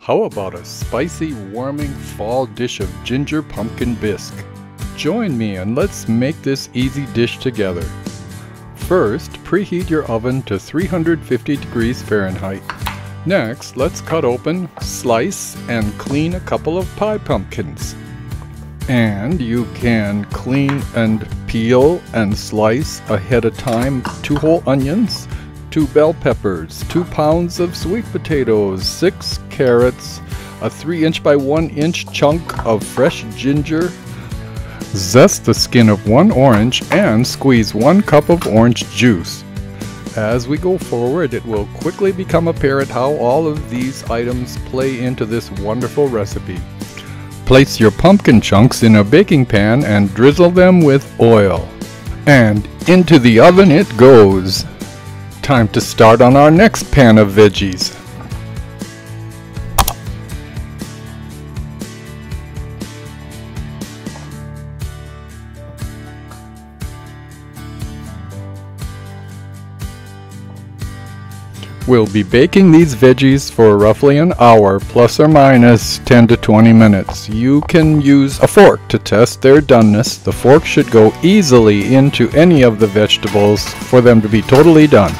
How about a spicy, warming fall dish of ginger pumpkin bisque? Join me and let's make this easy dish together. First, preheat your oven to 350 degrees Fahrenheit. Next, let's cut open, slice, and clean a couple of pie pumpkins. And you can clean and peel and slice ahead of time 2 whole onions, 2 bell peppers, 2 pounds of sweet potatoes, 6 carrots, a 3" by 1" chunk of fresh ginger. Zest the skin of 1 orange and squeeze 1 cup of orange juice. As we go forward, it will quickly become apparent how all of these items play into this wonderful recipe. Place your pumpkin chunks in a baking pan and drizzle them with oil. And into the oven it goes. Time to start on our next pan of veggies. We'll be baking these veggies for roughly an hour, plus or minus 10 to 20 minutes. You can use a fork to test their doneness. The fork should go easily into any of the vegetables for them to be totally done.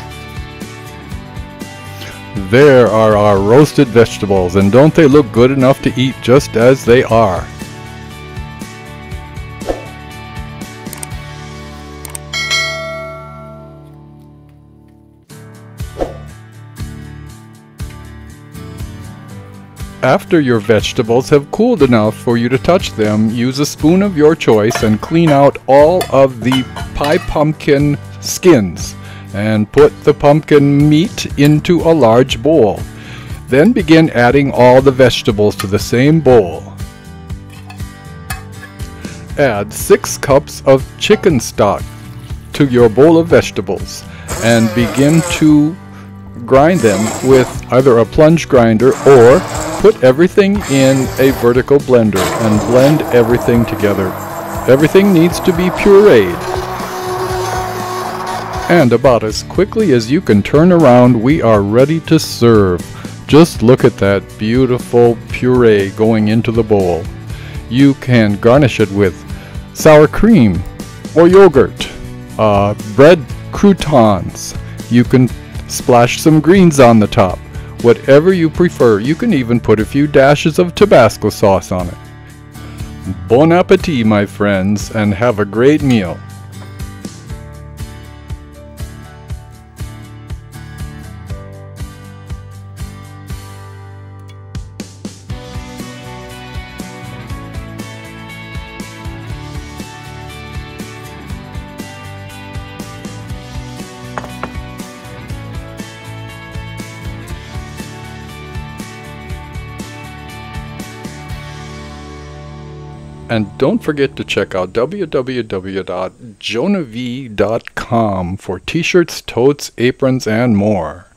There are our roasted vegetables, and don't they look good enough to eat just as they are? After your vegetables have cooled enough for you to touch them, use a spoon of your choice and clean out all of the pie pumpkin skins and put the pumpkin meat into a large bowl. Then begin adding all the vegetables to the same bowl. Add 6 cups of chicken stock to your bowl of vegetables and begin to grind them with either a plunge grinder or put everything in a vertical blender and blend everything together. Everything needs to be pureed. And about as quickly as you can turn around, we are ready to serve. Just look at that beautiful puree going into the bowl. You can garnish it with sour cream or yogurt, bread croutons. You can splash some greens on the top. Whatever you prefer. You can even put a few dashes of Tabasco sauce on it. Bon appetit, my friends, and have a great meal. And don't forget to check out www.jonav.com for t-shirts, totes, aprons, and more.